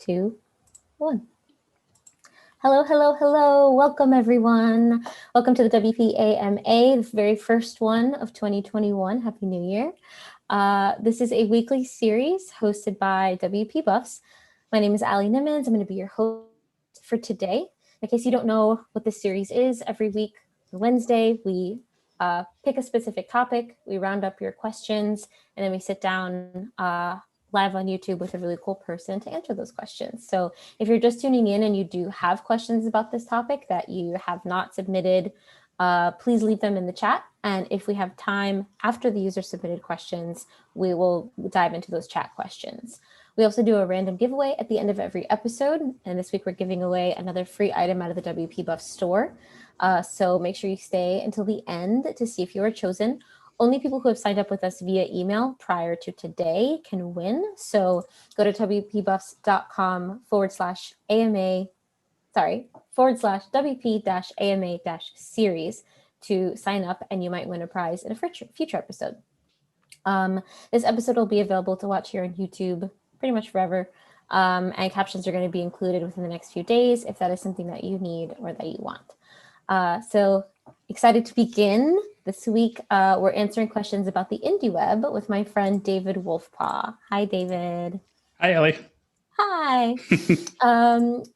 2, 1. Hello, hello, hello. Welcome, everyone. Welcome to the WPAMA, the very first one of 2021. Happy New Year. This is a weekly series hosted by WP Buffs. My name is Allie Nimmons. I'm going to be your host for today. In case you don't know what this series is, every week, Wednesday, we pick a specific topic, we round up your questions, and then we sit down live on YouTube with a really cool person to answer those questions. So if you're just tuning in and you do have questions about this topic that you have not submitted, please leave them in the chat. And if we have time after the user submitted questions, we will dive into those chat questions. We also do a random giveaway at the end of every episode. And this week we're giving away another free item out of the WP Buff store. So make sure you stay until the end to see if you are chosen. Only people who have signed up with us via email prior to today can win. So go to wpbuffs.com/AMA, /WP-AMA-series to sign up, and you might win a prize in a future episode. This episode will be available to watch here on YouTube pretty much forever. And captions are going to be included within the next few days if that is something that you need or that you want. So excited to begin. This week, we're answering questions about the Indieweb with my friend David Wolfpaw. Hi, David. Hi, Ellie. Hi.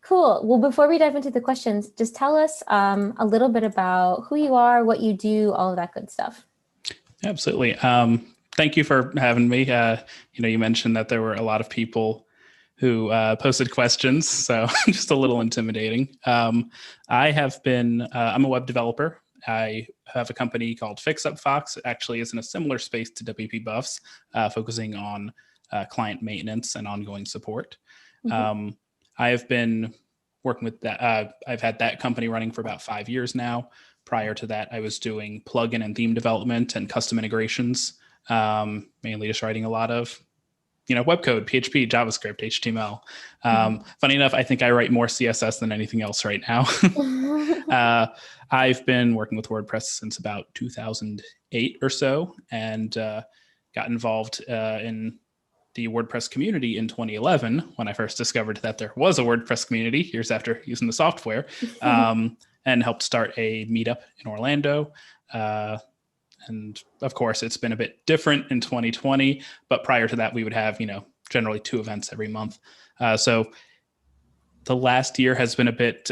Cool. Well, before we dive into the questions, just tell us a little bit about who you are, what you do, all of that good stuff. Absolutely. Thank you for having me. You mentioned that there were a lot of people who posted questions, so just a little intimidating. I'm a web developer. I have a company called Pixelfed. It actually is in a similar space to WP Buffs, focusing on client maintenance and ongoing support. Mm-hmm. I have been working with that. I've had that company running for about 5 years now. Prior to that, I was doing plugin and theme development and custom integrations, mainly just writing a lot of web code, PHP, JavaScript, HTML. Funny enough, I think I write more CSS than anything else right now. I've been working with WordPress since about 2008 or so, and got involved in the WordPress community in 2011 when I first discovered that there was a WordPress community years after using the software, and helped start a meetup in Orlando. And of course, it's been a bit different in 2020, but prior to that, we would have, generally 2 events every month. So the last year has been a bit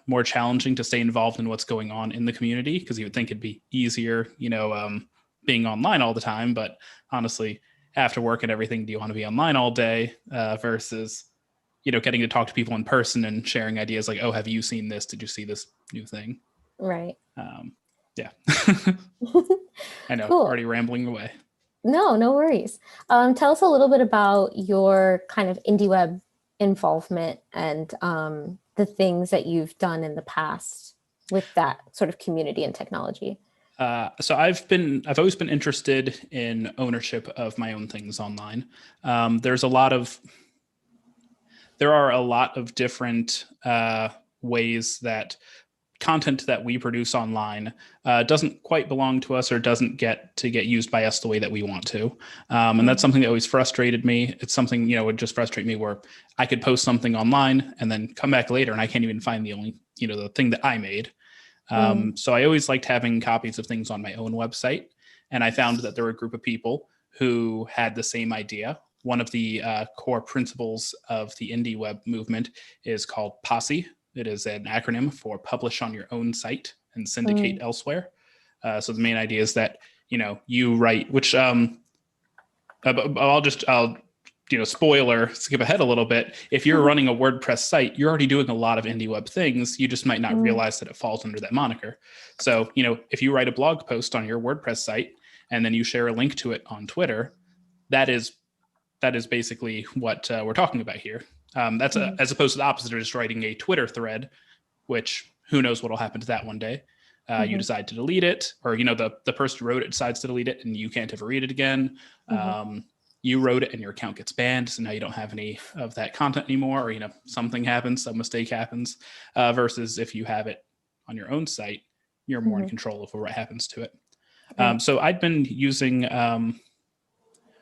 more challenging to stay involved in what's going on in the community, because you would think it'd be easier, being online all the time. But honestly, after work and everything, do you want to be online all day versus, getting to talk to people in person and sharing ideas like, oh, have you seen this? Did you see this new thing? Right. Yeah. I know, cool. Already rambling away. No worries. Tell us a little bit about your kind of Indieweb involvement and the things that you've done in the past with that sort of community and technology. So I've always been interested in ownership of my own things online. There are a lot of different ways that content that we produce online doesn't quite belong to us or doesn't get used by us the way that we want to. And that's something that always frustrated me. It's something, would just frustrate me where I could post something online and then come back later and I can't even find the thing that I made. So I always liked having copies of things on my own website. And I found that there were a group of people who had the same idea. One of the core principles of the Indieweb movement is called POSSE. It is an acronym for Publish on Your Own Site and Syndicate Elsewhere. So the main idea is that, you write, which I'll spoiler, skip ahead a little bit. If you're running a WordPress site, you're already doing a lot of Indieweb things. You just might not realize that it falls under that moniker. So, if you write a blog post on your WordPress site and then you share a link to it on Twitter, that is basically what we're talking about here. That's as opposed to the opposite of just writing a Twitter thread, which who knows what will happen to that one day. You decide to delete it, or the person who wrote it decides to delete it, and you can't ever read it again. You wrote it, and your account gets banned, so now you don't have any of that content anymore, or something happens, some mistake happens. Versus if you have it on your own site, you're more in control of what happens to it. So I'd been using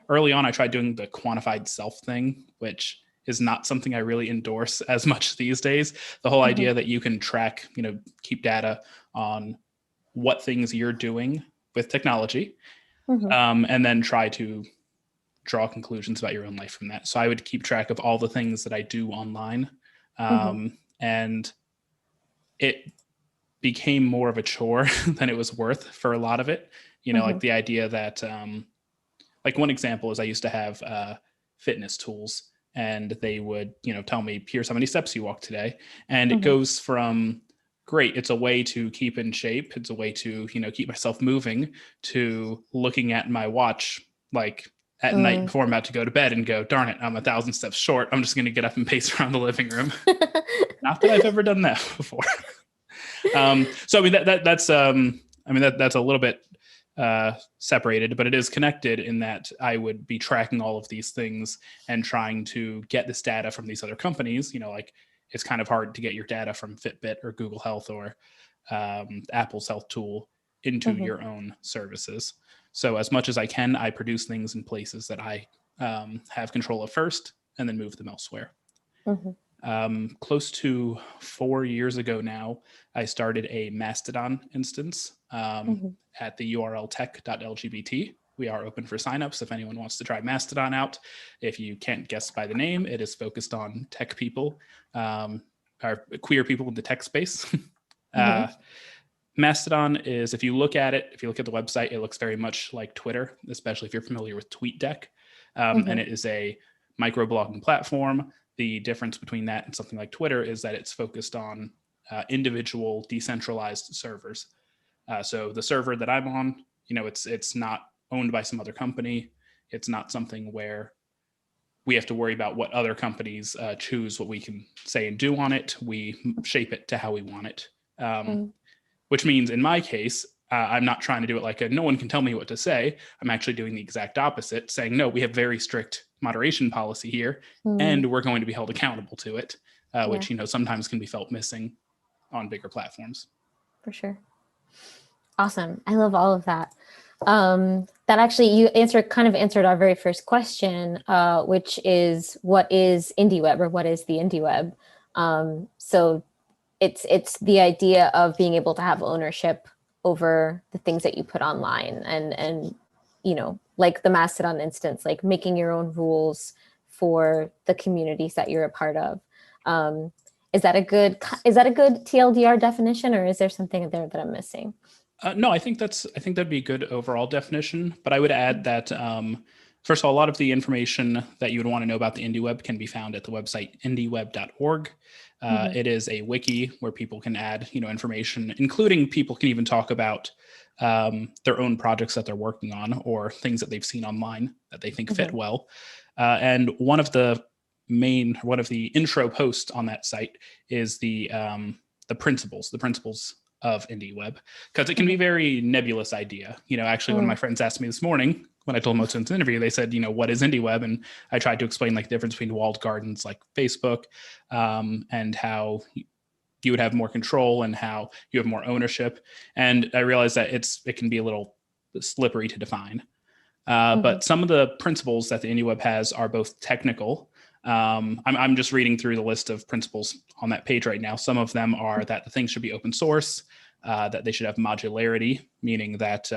early on. I tried doing the quantified self thing, which is not something I really endorse as much these days. The whole idea that you can track, keep data on what things you're doing with technology, and then try to draw conclusions about your own life from that. So I would keep track of all the things that I do online. And it became more of a chore than it was worth for a lot of it. Like the idea that, like one example is I used to have fitness tools, and they would, tell me, here's how many steps you walked today. And it goes from, great, it's a way to keep in shape, it's a way to, keep myself moving, to looking at my watch, like at night before I'm about to go to bed and go, darn it, I'm 1,000 steps short. I'm just going to get up and pace around the living room. Not that I've ever done that before. So I mean, that's a little bit separated, but it is connected in that I would be tracking all of these things and trying to get this data from these other companies. Like it's kind of hard to get your data from Fitbit or Google Health or Apple's health tool into your own services. So as much as I can, I produce things in places that I have control of first, and then move them elsewhere. Close to 4 years ago now, I started a Mastodon instance at the URL tech.lgbt. We are open for signups if anyone wants to try Mastodon out. If you can't guess by the name, it is focused on tech people, or queer people in the tech space. Mastodon is, if you look at the website, it looks very much like Twitter, especially if you're familiar with TweetDeck. And it is a microblogging platform. The difference between that and something like Twitter is that it's focused on individual decentralized servers. So the server that I'm on, it's not owned by some other company. It's not something where we have to worry about what other companies choose what we can say and do on it. We shape it to how we want it. Which means in my case, I'm not trying to do it like no one can tell me what to say. I'm actually doing the exact opposite, saying, no, we have very strict moderation policy here, and we're going to be held accountable to it, which, sometimes can be felt missing on bigger platforms. For sure. Awesome. I love all of that. That actually, you kind of answered our very first question, which is, what is Indieweb, or what is the Indieweb? So it's the idea of being able to have ownership over the things that you put online, and like the Mastodon instance, like making your own rules for the communities that you're a part of. Is that a good TLDR definition, or is there something there that I'm missing? No, I think that'd be a good overall definition, but I would add that, first of all, a lot of the information that you would want to know about the Indieweb can be found at the website indieweb.org. It is a wiki where people can add, information, including people can even talk about their own projects that they're working on, or things that they've seen online that they think fit well. And one of the intro posts on that site is the principles of Indieweb, because it can be a very nebulous idea. Actually, one of my friends asked me this morning, when I told them I was doing this interview, they said, what is Indieweb? And I tried to explain like the difference between walled gardens like Facebook, and how you would have more control and how you have more ownership. And I realized that it can be a little slippery to define. But some of the principles that the Indieweb has are both technical. I'm just reading through the list of principles on that page right now. Some of them are that the things should be open source, that they should have modularity, meaning that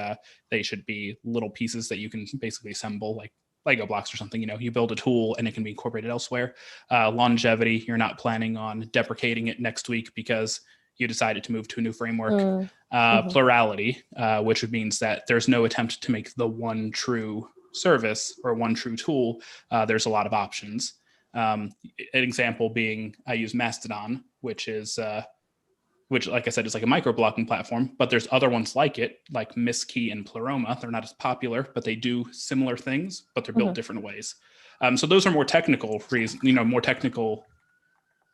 they should be little pieces that you can basically assemble, like Lego blocks or something. You build a tool and it can be incorporated elsewhere. Longevity, you're not planning on deprecating it next week because you decided to move to a new framework. Plurality, which means that there's no attempt to make the one true service or one true tool. There's a lot of options. An example being, I use Mastodon, which, like I said, is like a microblocking platform, but there's other ones like it, like Misskey and Pleroma. They're not as popular, but they do similar things, but they're built different ways. So those are more technical reasons, more technical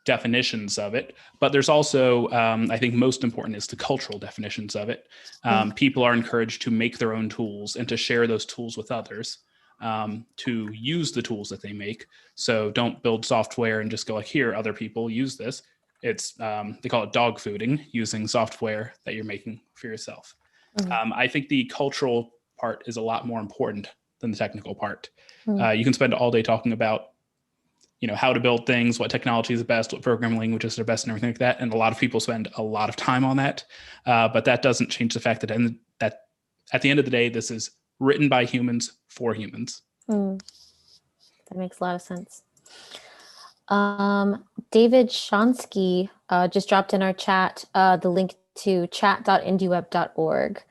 definitions of it. But there's also, I think most important is the cultural definitions of it. People are encouraged to make their own tools and to share those tools with others. To use the tools that they make. So don't build software and just go like, here, other people use this. It's, they call it dog fooding, using software that you're making for yourself. I think the cultural part is a lot more important than the technical part. You can spend all day talking about, how to build things, what technology is the best, what programming languages are best, and everything like that. And a lot of people spend a lot of time on that. But that doesn't change the fact that at the end of the day, this is written by humans for humans. That makes a lot of sense. David Shonsky just dropped in our chat the link to chat.indieweb.org.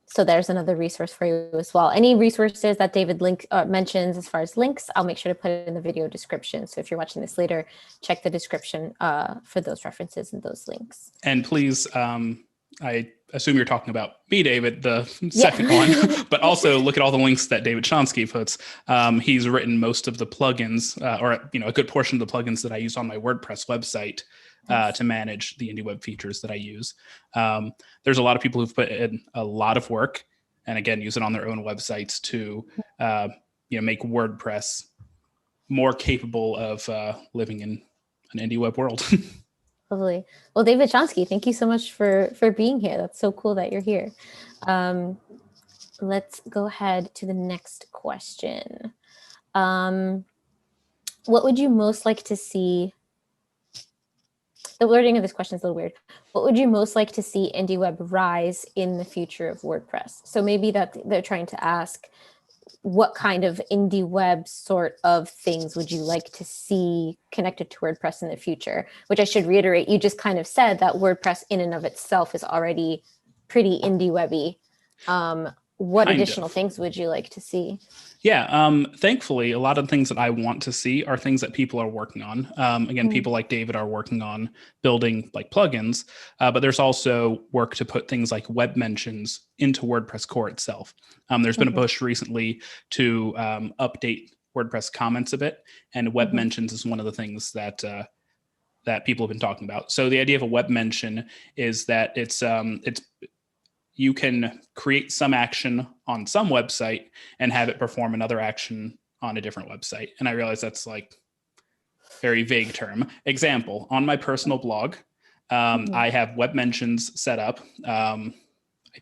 So there's another resource for you as well. Any resources that David mentions as far as links, I'll make sure to put it in the video description. So if you're watching this later, check the description for those references and those links. And please, I assume you're talking about me, David, the second one, but also look at all the links that David Shonsky puts. He's written most of the plugins, or a good portion of the plugins that I use on my WordPress website to manage the Indieweb features that I use. There's a lot of people who've put in a lot of work, and again, use it on their own websites to make WordPress more capable of living in an Indieweb world. Lovely. Well, David Shonsky, thank you so much for being here. That's so cool that you're here. Let's go ahead to the next question. What would you most like to see? The wording of this question is a little weird. What would you most like to see Indieweb rise in the future of WordPress? So maybe that they're trying to ask, what kind of Indieweb sort of things would you like to see connected to WordPress in the future? Which I should reiterate, you just kind of said that WordPress in and of itself is already pretty Indiewebby. What additional things would you like to see? Yeah, thankfully, a lot of the things that I want to see are things that people are working on. Again, people like David are working on building like plugins, but there's also work to put things like web mentions into WordPress core itself. There's been a push recently to update WordPress comments a bit, and web mentions is one of the things that that people have been talking about. So the idea of a web mention is that it's you can create some action on some website and have it perform another action on a different website. And I realize that's like very vague term. Example, on my personal blog, I have web mentions set up. I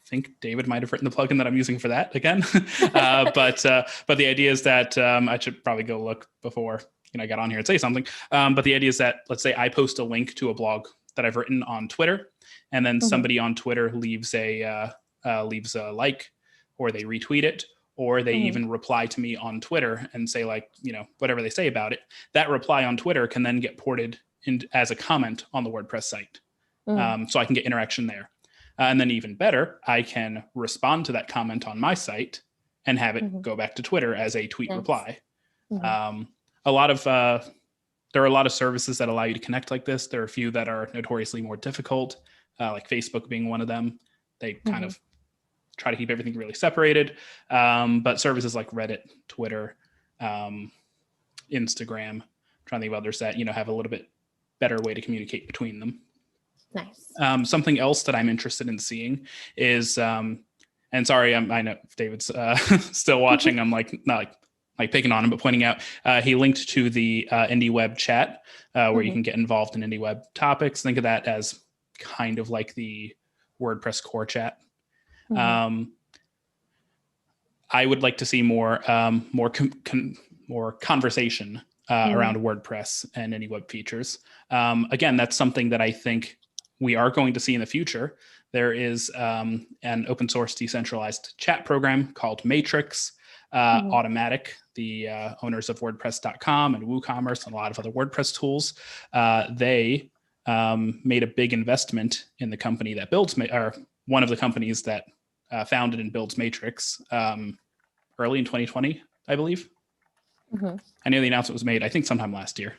think David might have written the plugin that I'm using for that again. But the idea is that I should probably go look before I got on here and say something. But the idea is that, let's say I post a link to a blog that I've written on Twitter, and then somebody on Twitter leaves a like, or they retweet it, or they even reply to me on Twitter and say like, whatever they say about it. That reply on Twitter can then get ported in as a comment on the WordPress site. So I can get interaction there. And then even better, I can respond to that comment on my site and have it go back to Twitter as a tweet reply. There are a lot of services that allow you to connect like this. There are a few that are notoriously more difficult, like Facebook being one of them. They kind of try to keep everything really separated. But services like Reddit, Twitter, Instagram, I'm trying to think of others that, have a little bit better way to communicate between them. Nice. Something else that I'm interested in seeing is, and sorry, I know if David's still watching, I'm not picking on him, but pointing out, he linked to the Indieweb chat where you can get involved in Indieweb topics. Think of that as kind of like the WordPress core chat. I would like to see more conversation around WordPress and Indieweb features. Again, that's something that I think we are going to see in the future. There is an open source decentralized chat program called Matrix. Automatic, the owners of WordPress.com and WooCommerce and a lot of other WordPress tools, they made a big investment in the company that builds, or one of the companies that founded and builds Matrix early in 2020, I believe. I know the announcement was made, I think, sometime last year.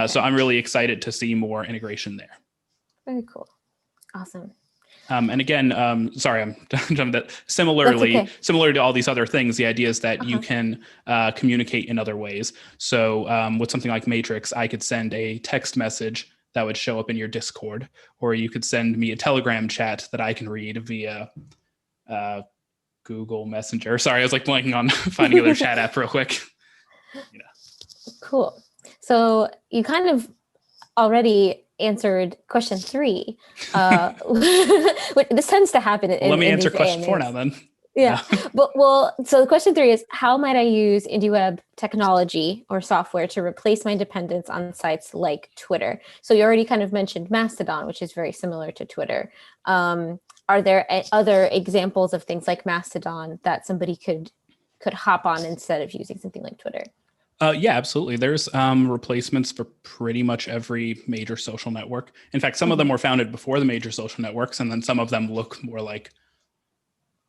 So I'm really excited to see more integration there. Very cool. Awesome. And again, sorry, I'm jumping that. Similar to all these other things, the idea is that you can communicate in other ways. So with something like Matrix, I could send a text message that would show up in your Discord, or you could send me a Telegram chat that I can read via Google Messenger. Sorry, I was like blanking on finding another chat app real quick. Cool. So you kind of already answered question 3. This tends to happen in Let me answer these question AMAs. 4 now then. Yeah. So question 3 is, how might I use Indieweb technology or software to replace my dependence on sites like Twitter? So you already kind of mentioned Mastodon, which is very similar to Twitter. Are there other examples of things like Mastodon that somebody could hop on instead of using something like Twitter? Yeah, absolutely. There's replacements for pretty much every major social network. In fact, some of them were founded before the major social networks, and then some of them look more like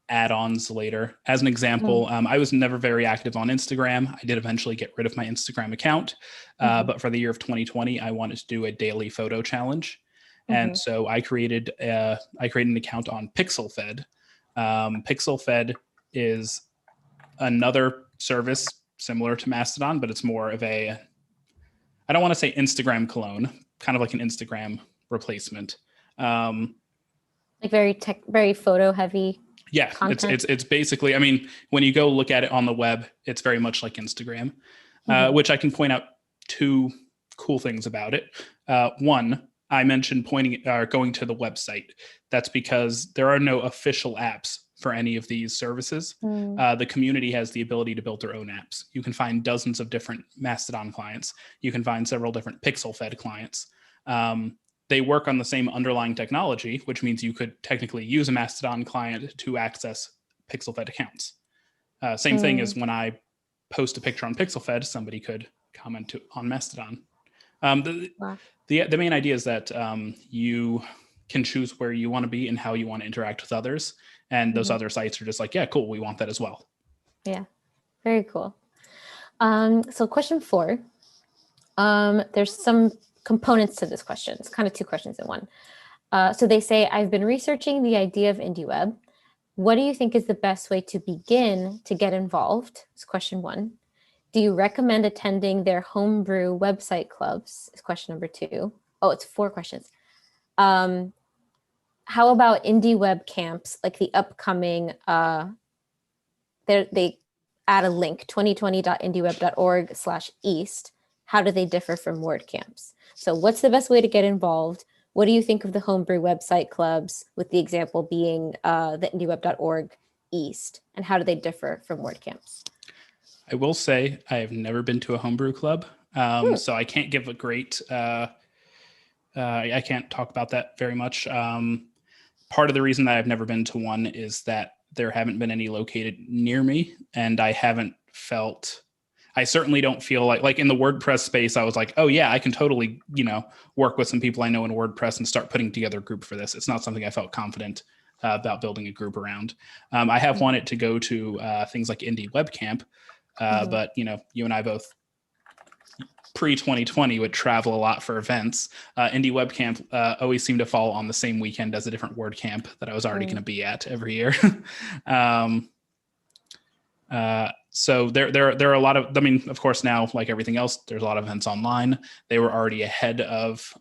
add-ons later. As an example, I was never very active on Instagram. I did eventually get rid of my Instagram account, but for the year of 2020, I wanted to do a daily photo challenge, and so I created an account on Pixelfed. Pixelfed is another service similar to Mastodon, but it's more of a, I don't want to say Instagram clone, kind of like an Instagram replacement. Like very photo heavy. Yeah, it's basically, I mean, when you go look at it on the web, it's very much like Instagram, which I can point out 2 cool things about it. One, I mentioned going to the website. That's because there are no official apps for any of these services. The community has the ability to build their own apps. You can find dozens of different Mastodon clients. You can find several different Pixelfed clients. They work on the same underlying technology, which means you could technically use a Mastodon client to access Pixelfed accounts. Same thing as when I post a picture on Pixelfed, somebody could comment on Mastodon. The main idea is that you can choose where you want to be and how you want to interact with others. And those other sites are just like, yeah, cool, we want that as well. Yeah, very cool. So question 4, there's some components to this question. It's kind of 2 questions in one. So they say, I've been researching the idea of Indieweb. What do you think is the best way to begin to get involved? Is question 1. Do you recommend attending their homebrew website clubs? Is question number 2. Oh, it's 4 questions. How about Indieweb camps, like the upcoming, they add a link, 2020.indieweb.org/east. How do they differ from WordCamps? So what's the best way to get involved? What do you think of the homebrew website clubs, with the example being the indieweb.org east? And how do they differ from WordCamps? I will say I have never been to a homebrew club, so I can't give a great, I can't talk about that very much. Part of the reason that I've never been to one is that there haven't been any located near me, and I certainly don't feel like in the WordPress space, I was like, oh yeah, I can totally, work with some people I know in WordPress and start putting together a group for this. It's not something I felt confident about building a group around. I have wanted to go to things like Indieweb Camp, but you and I both pre-2020 would travel a lot for events. Indieweb Camp always seemed to fall on the same weekend as a different WordCamp that I was already going to be at every year. So there are a lot of, I mean, of course now, like everything else, there's a lot of events online. They were already ahead of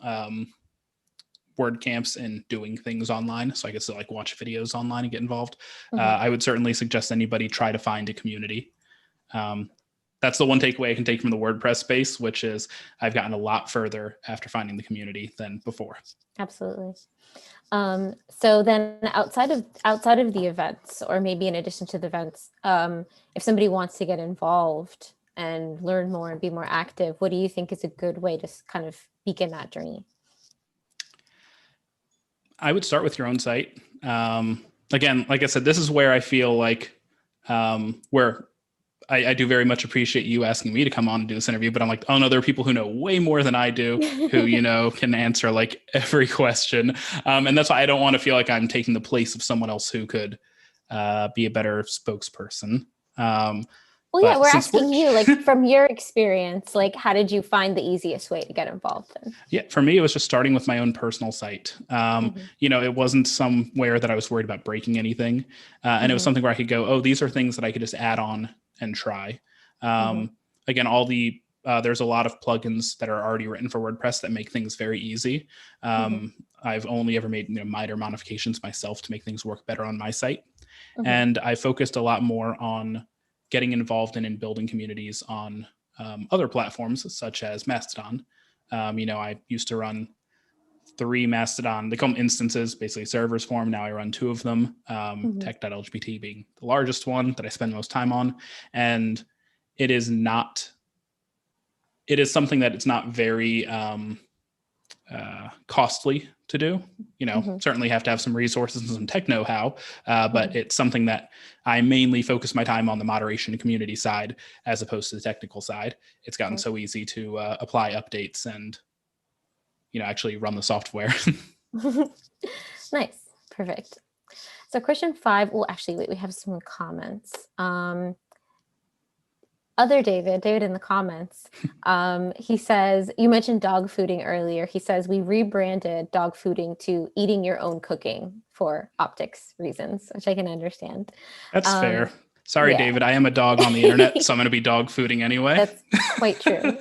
WordCamps in doing things online. So I guess like watch videos online and get involved. I would certainly suggest anybody try to find a community. That's the one takeaway I can take from the WordPress space, which is I've gotten a lot further after finding the community than before. Absolutely. So then outside of the events, or maybe in addition to the events, if somebody wants to get involved and learn more and be more active, what do you think is a good way to kind of begin that journey? I would start with your own site. Again, like I said, this is where I feel like where I do very much appreciate you asking me to come on and do this interview, but I'm like, oh no, there are people who know way more than I do, who, can answer like every question. And that's why I don't want to feel like I'm taking the place of someone else who could be a better spokesperson. Well, yeah, we're asking you, like, from your experience, like, how did you find the easiest way to get involved in? Yeah, for me, it was just starting with my own personal site. It wasn't somewhere that I was worried about breaking anything. And it was something where I could go, oh, these are things that I could just add on and try. Again, there's a lot of plugins that are already written for WordPress that make things very easy. I've only ever made minor modifications myself to make things work better on my site. And I focused a lot more on getting involved in building communities on other platforms such as Mastodon. I used to run 3 Mastodon, they call them instances, basically servers for them. Now I run 2 of them, tech.lgbt being the largest one that I spend most time on. And it is something that it's not very costly to do. Certainly have to have some resources and some tech know-how, but it's something that I mainly focus my time on the moderation and community side as opposed to the technical side. It's gotten so easy to apply updates and actually run the software. Nice. Perfect. So question 5, well, actually, wait, we have some comments. Other David in the comments, he says, you mentioned dog fooding earlier. He says, we rebranded dog fooding to eating your own cooking for optics reasons, which I can understand. That's fair. Sorry, David, I am a dog on the internet, so I'm going to be dog fooding anyway. That's quite true.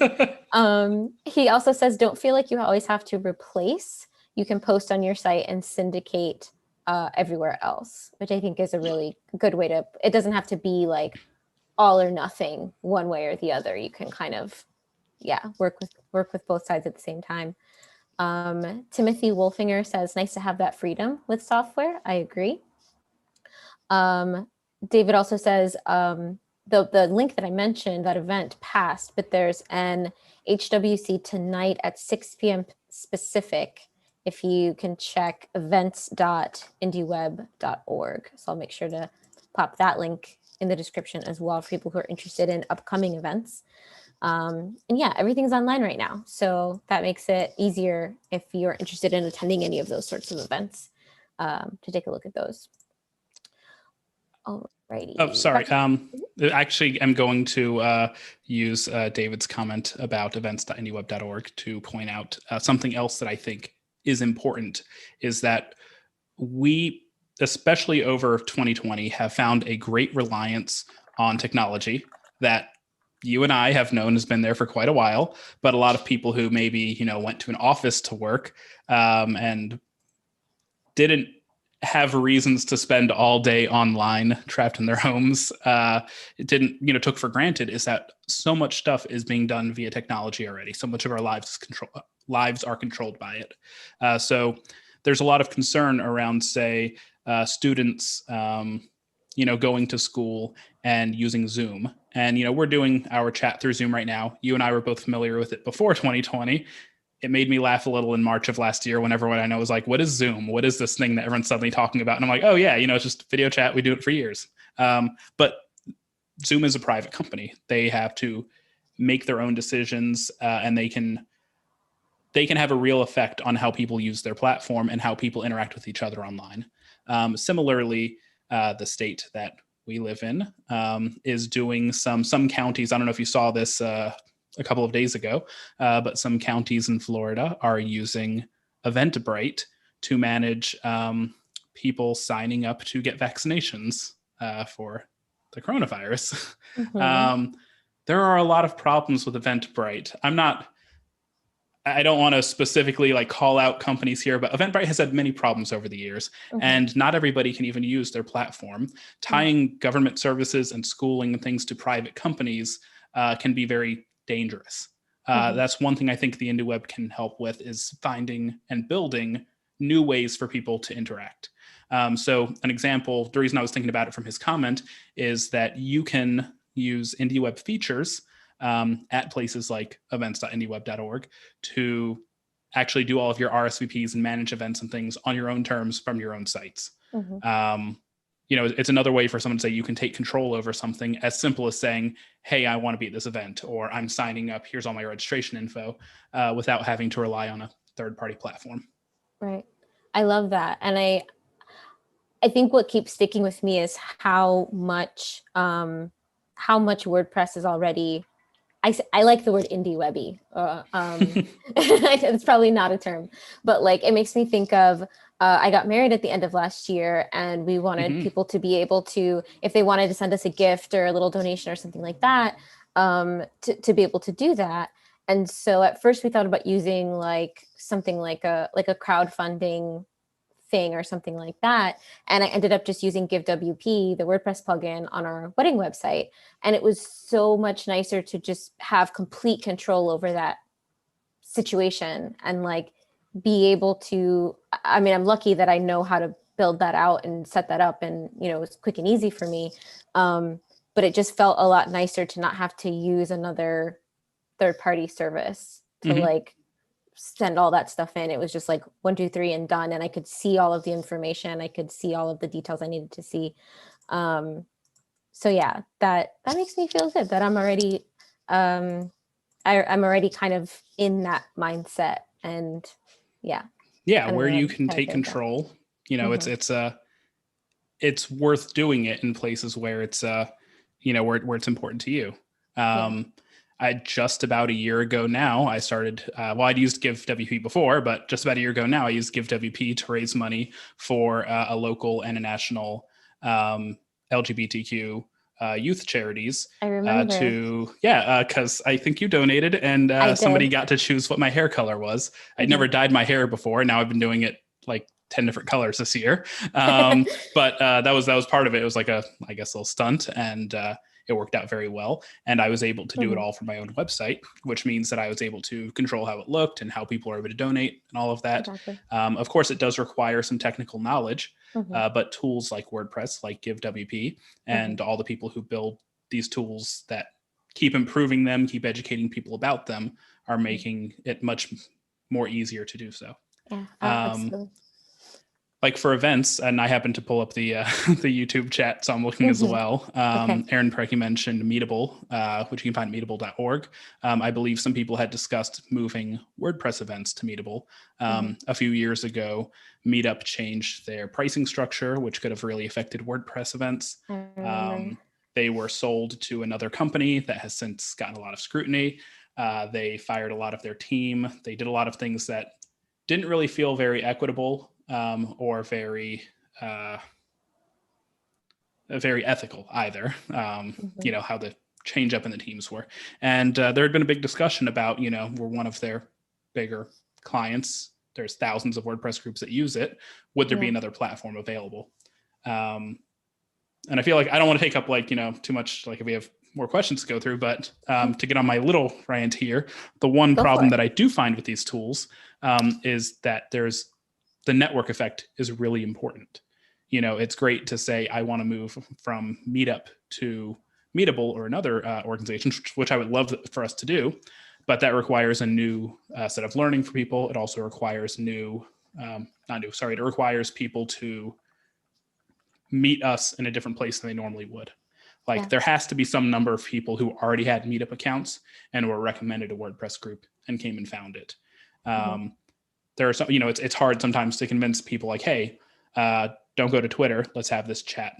He also says, don't feel like you always have to replace. You can post on your site and syndicate everywhere else, which I think is a really good way to, it doesn't have to be like all or nothing one way or the other. You can kind of, work with both sides at the same time. Timothy Wolfinger says, nice to have that freedom with software. I agree. David also says, the link that I mentioned, that event passed, but there's an HWC tonight at 6 p.m. specific. If you can check events.indieweb.org. So I'll make sure to pop that link in the description as well for people who are interested in upcoming events. And everything's online right now. So that makes it easier if you're interested in attending any of those sorts of events to take a look at those. Alrighty. Oh, sorry. Actually, I'm going to use David's comment about events.indieweb.org to point out something else that I think is important, is that we, especially over 2020, have found a great reliance on technology that you and I have known has been there for quite a while, but a lot of people who maybe, went to an office to work and didn't have reasons to spend all day online trapped in their homes, it didn't, took for granted, is that so much stuff is being done via technology already. So much of our lives are controlled by it. So there's a lot of concern around, say, students, going to school and using Zoom. And, we're doing our chat through Zoom right now. You and I were both familiar with it before 2020. It made me laugh a little in March of last year when everyone I know was like, what is Zoom? What is this thing that everyone's suddenly talking about? And I'm like, oh yeah, it's just video chat. We do it for years. But Zoom is a private company. They have to make their own decisions and they can have a real effect on how people use their platform and how people interact with each other online. Similarly, the state that we live in is doing some counties. I don't know if you saw this a couple of days ago, but some counties in Florida are using Eventbrite to manage people signing up to get vaccinations for the coronavirus. There are a lot of problems with Eventbrite. I don't want to specifically call out companies here, but Eventbrite has had many problems over the years, and not everybody can even use their platform. Tying government services and schooling and things to private companies can be very dangerous. That's one thing I think the Indieweb can help with, is finding and building new ways for people to interact. So an example, the reason I was thinking about it from his comment, is that you can use Indieweb features at places like events.indieweb.org to actually do all of your RSVPs and manage events and things on your own terms from your own sites. It's another way for someone to say you can take control over something, as simple as saying, hey, I want to be at this event, or I'm signing up, here's all my registration info, without having to rely on a third-party platform. Right. I love that. And I think what keeps sticking with me is how much WordPress is already, I like the word indie webby. It's probably not a term, but it makes me think of, I got married at the end of last year, and we wanted people to be able to, if they wanted to send us a gift or a little donation or something like that, to be able to do that. And so at first we thought about using something like a crowdfunding thing or something like that. And I ended up just using GiveWP, the WordPress plugin, on our wedding website. And it was so much nicer to just have complete control over that situation. And be able to, I mean, I'm lucky that I know how to build that out and set that up, and, you know, it was quick and easy for me. But it just felt a lot nicer to not have to use another third-party service to like send all that stuff in. It was just like 1, 2, 3 and done. And I could see all of the information. I could see all of the details I needed to see. So yeah, that makes me feel good that I'm already, I'm already kind of in that mindset. And yeah. Where you can take control, you know, it's worth doing it in places where it's, you know, where it's important to you. I just about a year ago now, I started, well, I'd used GiveWP before, but just about a year ago now, I used GiveWP to raise money for a local and a national LGBTQ youth charities. I remember. Because I think you donated, and somebody got to choose what my hair color was. I'd never dyed my hair before. Now I've been doing it like 10 different colors this year. But that was part of it. It was like a little stunt, and it worked out very well. And I was able to do it all from my own website, which means that I was able to control how it looked and how people are able to donate and all of that. Exactly. Of course, it does require some technical knowledge, but tools like WordPress, like GiveWP, and all the people who build these tools that keep improving them, keep educating people about them, are making it much more easier to do so. Yeah, absolutely. Like for events, and I happen to pull up the the YouTube chat, so I'm looking as well. Aaron Precky mentioned Meetable, which you can find at meetable.org. I believe some people had discussed moving WordPress events to Meetable. A few years ago, Meetup changed their pricing structure, which could have really affected WordPress events. They were sold to another company that has since gotten a lot of scrutiny. They fired a lot of their team. They did a lot of things that didn't really feel very equitable, or very ethical either. You know, how the change up in the teams were. And there had been a big discussion about, you know, we're one of their bigger clients. There's thousands of WordPress groups that use it. Would there be another platform available? And I feel like I don't want to take up, like, you know, too much, like if we have more questions to go through, but to get on my little rant here, the one problem that I do find with these tools is that the network effect is really important. You know, it's great to say, I want to move from Meetup to Meetable or another organization, which I would love for us to do, but that requires a new set of learning for people. It also requires it requires people to meet us in a different place than they normally would. Like there has to be some number of people who already had Meetup accounts and were recommended a WordPress group and came and found it. There are some, you know, it's hard sometimes to convince people like, hey, don't go to Twitter. Let's have this chat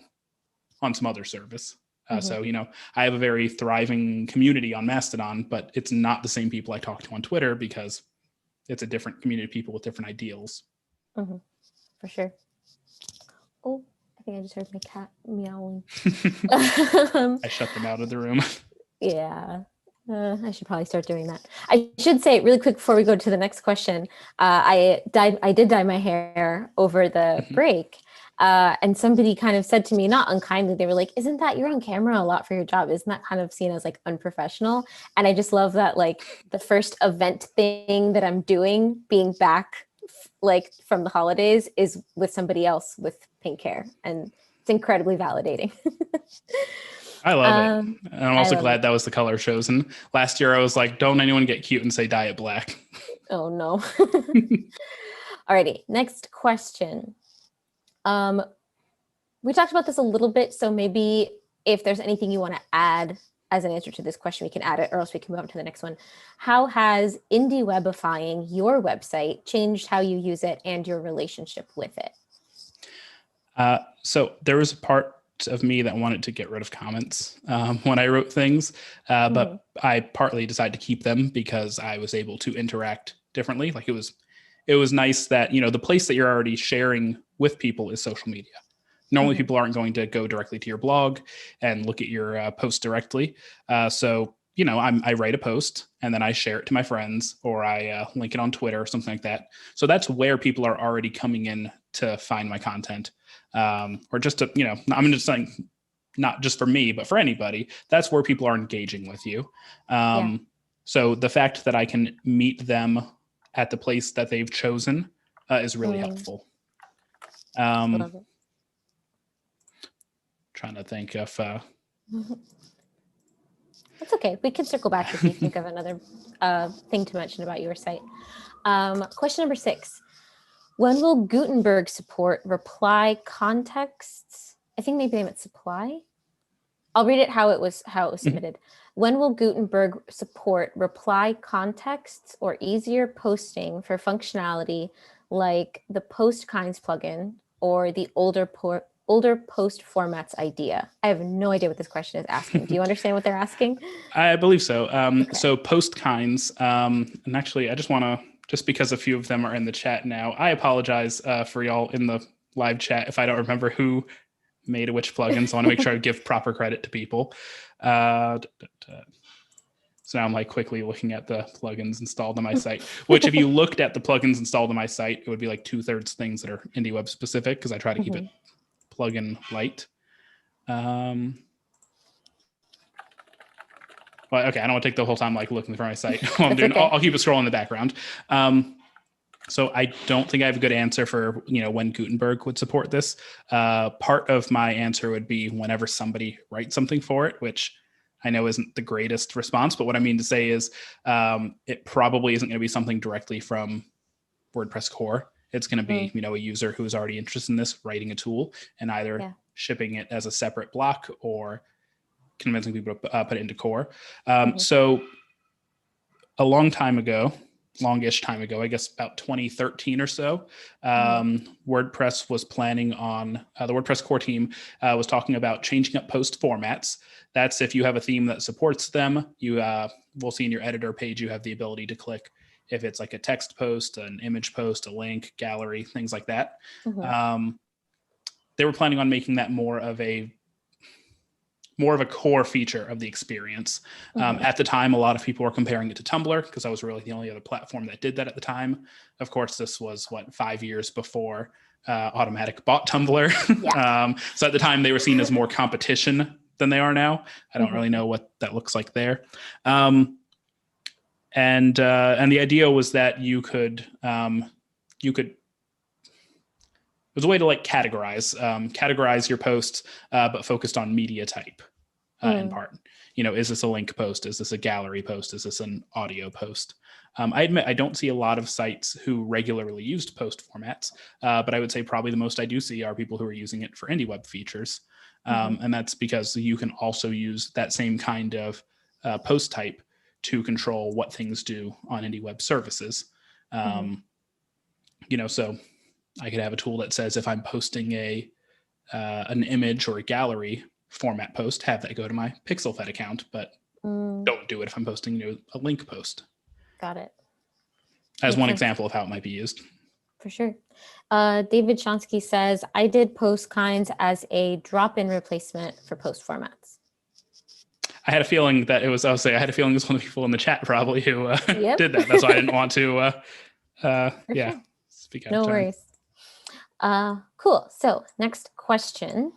on some other service. So, you know, I have a very thriving community on Mastodon, but it's not the same people I talk to on Twitter because it's a different community of people with different ideals. For sure. Oh, I think I just heard my cat meowing. I shut them out of the room. Yeah. I should probably start doing that. I should say really quick before we go to the next question. I did dye my hair over the break. And somebody kind of said to me, not unkindly, they were like, isn't that, you're on camera a lot for your job? Isn't that kind of seen as like unprofessional? And I just love that, like the first event thing that I'm doing, being back like from the holidays, is with somebody else with pink hair. And it's incredibly validating. I love it. And I'm also glad that was the color chosen. Last year, I was like, don't anyone get cute and say dye it black. Oh, no. Alrighty, next question. We talked about this a little bit, so maybe if there's anything you want to add as an answer to this question, we can add it, or else we can move on to the next one. How has Indiewebifying your website changed how you use it and your relationship with it? So there was a part of me that wanted to get rid of comments when I wrote things, but I partly decided to keep them because I was able to interact differently. Like it was nice that, you know, the place that you're already sharing with people is social media. Normally people aren't going to go directly to your blog and look at your post directly. So, you know, I write a post and then I share it to my friends, or I link it on Twitter or something like that. So that's where people are already coming in to find my content, or just to, you know, I'm just saying, not just for me, but for anybody, that's where people are engaging with you. So the fact that I can meet them at the place that they've chosen is really helpful. Love it. Trying to think if That's okay. We can circle back if you think of another thing to mention about your site. Question number 6. When will Gutenberg support reply contexts? I think maybe they meant supply. I'll read it how it was submitted. When will Gutenberg support reply contexts or easier posting for functionality like the post kinds plugin or the older post formats idea? I have no idea what this question is asking. Do you understand what they're asking? I believe so. So post kinds, and actually I just want to, just because a few of them are in the chat now, I apologize for y'all in the live chat if I don't remember who made which plugins. I want to make sure I give proper credit to people. So now I'm like quickly looking at the plugins installed on my site, which if you looked at the plugins installed on my site, it would be like 2/3 things that are Indieweb specific, because I try to keep it plugin light. Well, okay, I don't want to take the whole time like looking for my site while I'm doing. Okay. I'll keep it scrolling in the background. So I don't think I have a good answer for when Gutenberg would support this. Part of my answer would be whenever somebody writes something for it, which I know isn't the greatest response, but what I mean to say is it probably isn't going to be something directly from WordPress core. It's going to be a user who's already interested in this writing a tool and either shipping it as a separate block or convincing people to put it into core. So a longish time ago, I guess about 2013 or so, WordPress was planning on, the WordPress core team was talking about changing up post formats. That's if you have a theme that supports them, you will see in your editor page, you have the ability to click if it's like a text post, an image post, a link, gallery, things like that. They were planning on making that more of a core feature of the experience. At the time, a lot of people were comparing it to Tumblr because that was really the only other platform that did that at the time. Of course, this was 5 years before Automatic bought Tumblr. So at the time, they were seen as more competition than they are now. I don't really know what that looks like there. And the idea was that you could it was a way to like categorize your posts, but focused on media type in part. Is this a link post? Is this a gallery post? Is this an audio post? I admit I don't see a lot of sites who regularly used post formats, but I would say probably the most I do see are people who are using it for Indieweb features. And that's because you can also use that same kind of post type to control what things do on Indieweb services. So I could have a tool that says if I'm posting an image or a gallery format post, have that go to my Pixelfed account, but don't do it if I'm posting a link post. Got it. As one example of how it might be used. For sure. David Chonsky says, I did post kinds as a drop-in replacement for post formats. I had a feeling that it was one of the people in the chat probably who did that. That's why I didn't want to speak out of turn. No worries. Cool. So next question.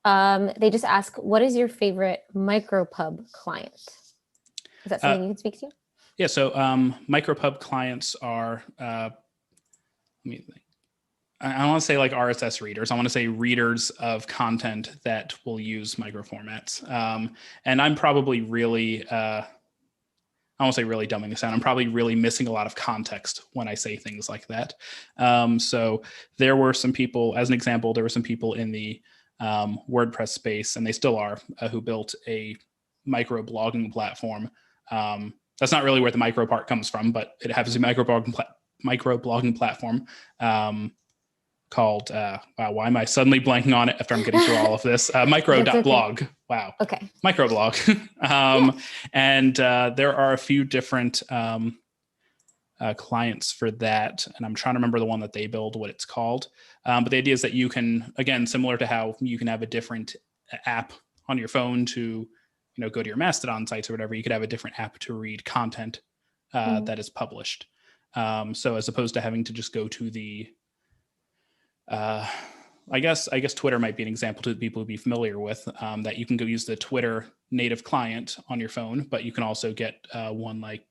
They just ask, what is your favorite micropub client? Is that something you can speak to? Yeah. So micropub clients are, I want to say like RSS readers. I want to say readers of content that will use micro formats. And I'm probably really, I won't say really dumbing this down. I'm probably really missing a lot of context when I say things like that. So there were some people, as an example, there were some people in the WordPress space, and they still are, who built a micro blogging platform. That's not really where the micro part comes from, but it happens to be a micro blogging platform called, wow, why am I suddenly blanking on it after I'm getting through all of this? Micro.blog. Okay. Wow. Okay. Microblog. And there are a few different clients for that. And I'm trying to remember the one that they build, what it's called. But the idea is that you can, again, similar to how you can have a different app on your phone to, go to your Mastodon sites or whatever, you could have a different app to read content that is published. So as opposed to having to just go to the, I guess Twitter might be an example to people who'd be familiar with, that you can go use the Twitter native client on your phone, but you can also get one like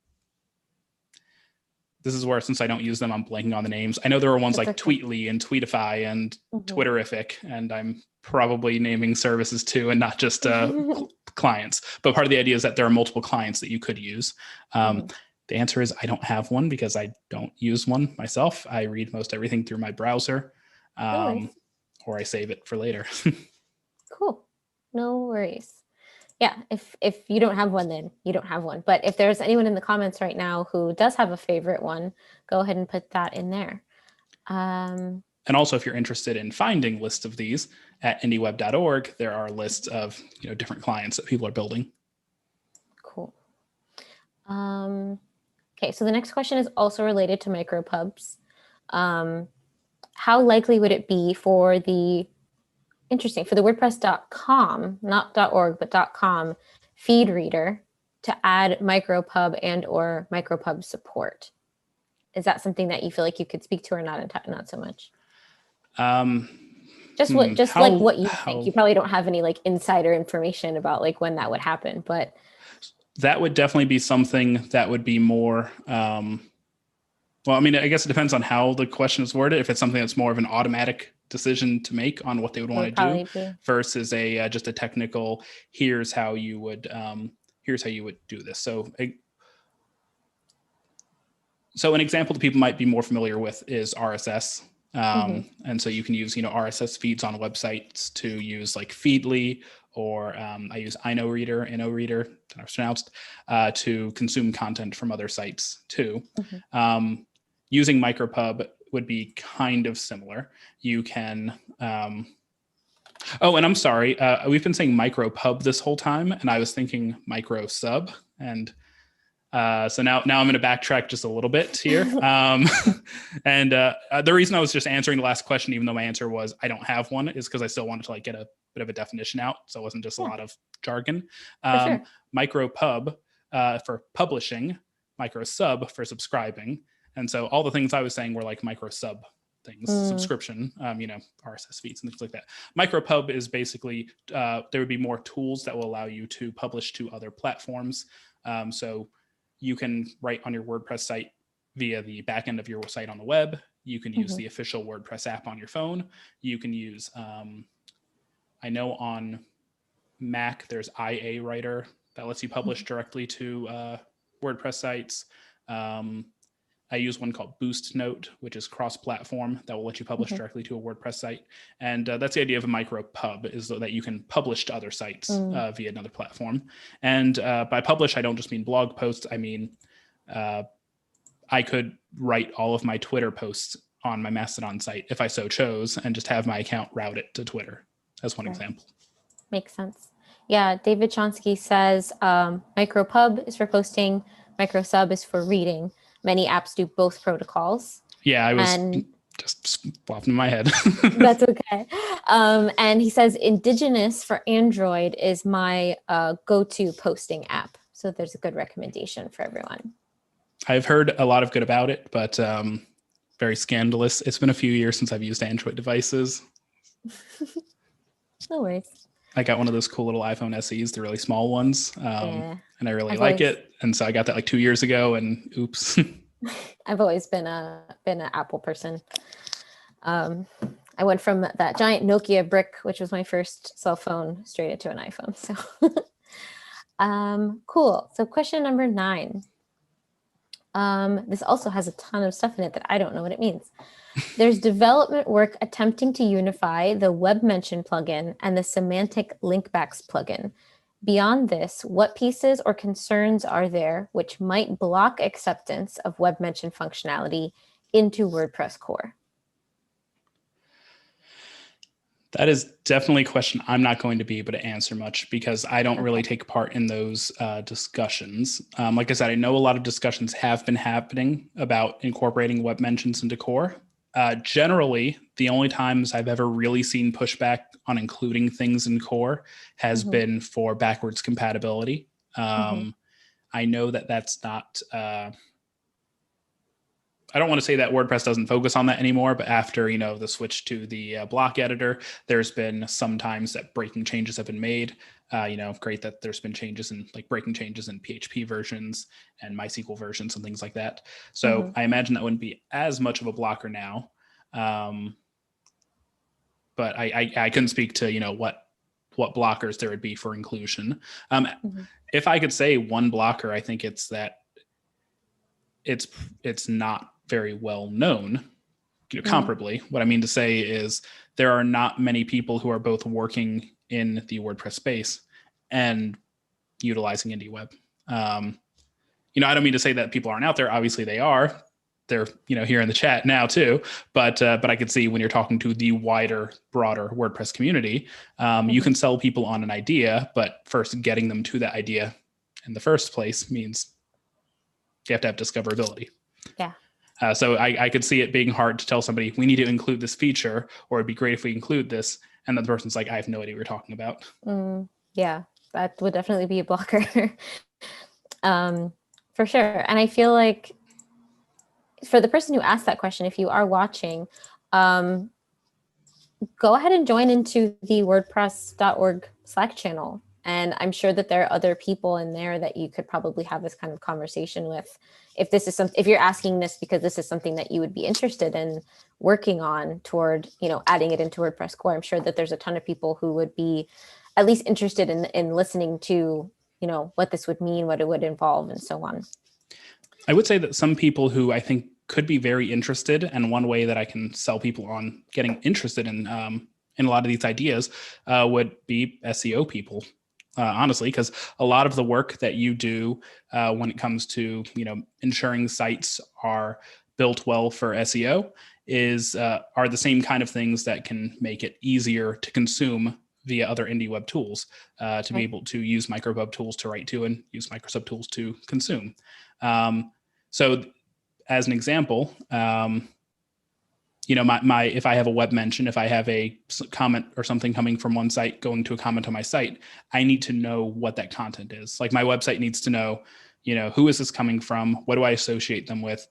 this is where, since I don't use them, I'm blanking on the names. I know there are ones That's like okay. Tweetly and Tweetify and Twitterific, and I'm probably naming services too, and not just clients. But part of the idea is that there are multiple clients that you could use. The answer is I don't have one because I don't use one myself. I read most everything through my browser, or I save it for later. Cool. No worries. Yeah, if you don't have one, then you don't have one. But if there's anyone in the comments right now who does have a favorite one, go ahead and put that in there. And also, if you're interested in finding lists of these at indieweb.org, there are lists of different clients that people are building. Cool. Okay, so the next question is also related to micropubs. How likely would it be for the WordPress.com, not .org, but .com feed reader to add micropub and or micropub support? Is that something that you feel like you could speak to, or not so much? What you think. You probably don't have any like insider information about like when that would happen, but that would definitely be something that would be more. Well, I mean, I guess it depends on how the question is worded. If it's something that's more of an automatic decision to make on what they would want to do versus just a technical, here's how you would do this. So an example that people might be more familiar with is RSS. And so you can use, RSS feeds on websites to use like Feedly, or I use InnoReader, that I've pronounced, to consume content from other sites too. Using micropub would be kind of similar. You can, and I'm sorry, we've been saying micropub this whole time, and I was thinking microsub, and so now I'm going to backtrack just a little bit here. And the reason I was just answering the last question, even though my answer was I don't have one, is because I still wanted to like get a bit of a definition out, so it wasn't just a lot of jargon. Micropub for publishing, microsub for subscribing. And so all the things I was saying were like micro sub things, subscription, RSS feeds and things like that. Micropub is basically, there would be more tools that will allow you to publish to other platforms. So you can write on your WordPress site via the backend of your site on the web. You can use the official WordPress app on your phone. You can use, I know on Mac, there's IA Writer that lets you publish directly to WordPress sites. I use one called Boost Note, which is cross-platform that will let you publish directly to a WordPress site. And that's the idea of a micropub, is that you can publish to other sites via another platform. And by publish, I don't just mean blog posts. I mean, I could write all of my Twitter posts on my Mastodon site if I so chose, and just have my account route it to Twitter as one example. Makes sense. Yeah, David Chonsky says micropub is for posting, microsub is for reading. Many apps do both protocols. Yeah, I was just popping in my head. That's okay. And he says Indigenous for Android is my go-to posting app. So there's a good recommendation for everyone. I've heard a lot of good about it, but very scandalous. It's been a few years since I've used Android devices. No worries. I got one of those cool little iPhone SEs, the really small ones, and I really like it. And so I got that like 2 years ago, and oops. I've always been an Apple person. I went from that giant Nokia brick, which was my first cell phone, straight into an iPhone. So cool. So question number 9. This also has a ton of stuff in it that I don't know what it means. There's development work attempting to unify the web mention plugin and the semantic linkbacks plugin. Beyond this, what pieces or concerns are there which might block acceptance of web mention functionality into WordPress core? That is definitely a question I'm not going to be able to answer much, because I don't really take part in those discussions. Like I said, I know a lot of discussions have been happening about incorporating web mentions into core. Generally, the only times I've ever really seen pushback on including things in core has been for backwards compatibility. I know that that's not I don't want to say that WordPress doesn't focus on that anymore, but after, the switch to the block editor, there's been some times that breaking changes have been made. Great that there's been changes in breaking changes in PHP versions and MySQL versions and things like that. So I imagine that wouldn't be as much of a blocker now. But I couldn't speak to, what blockers there would be for inclusion. If I could say one blocker, I think it's that it's not very well known. Comparably, what I mean to say is there are not many people who are both working in the WordPress space and utilizing Indieweb. I don't mean to say that people aren't out there. Obviously they are. They're, here in the chat now too, but I could see when you're talking to the wider, broader WordPress community, you can sell people on an idea, but first getting them to that idea in the first place means you have to have discoverability. Yeah. So I could see it being hard to tell somebody, we need to include this feature, or it'd be great if we include this. And then the person's like, I have no idea what you're talking about. Yeah, that would definitely be a blocker. For sure. And I feel like for the person who asked that question, if you are watching, go ahead and join into the WordPress.org Slack channel. And I'm sure that there are other people in there that you could probably have this kind of conversation with. If this is if you're asking this because this is something that you would be interested in working on toward, adding it into WordPress core, I'm sure that there's a ton of people who would be at least interested in listening to, what this would mean, what it would involve, and so on. I would say that some people who I think could be very interested, and one way that I can sell people on getting interested in a lot of these ideas would be SEO people. Honestly, because a lot of the work that you do when it comes to, ensuring sites are built well for SEO are the same kind of things that can make it easier to consume via other Indieweb tools, to be able to use microweb tools to write to and use Microsoft tools to consume. So as an example, if I have a web mention, if I have a comment or something coming from one site going to a comment on my site, I need to know what that content is. Like my website needs to know, who is this coming from? What do I associate them with?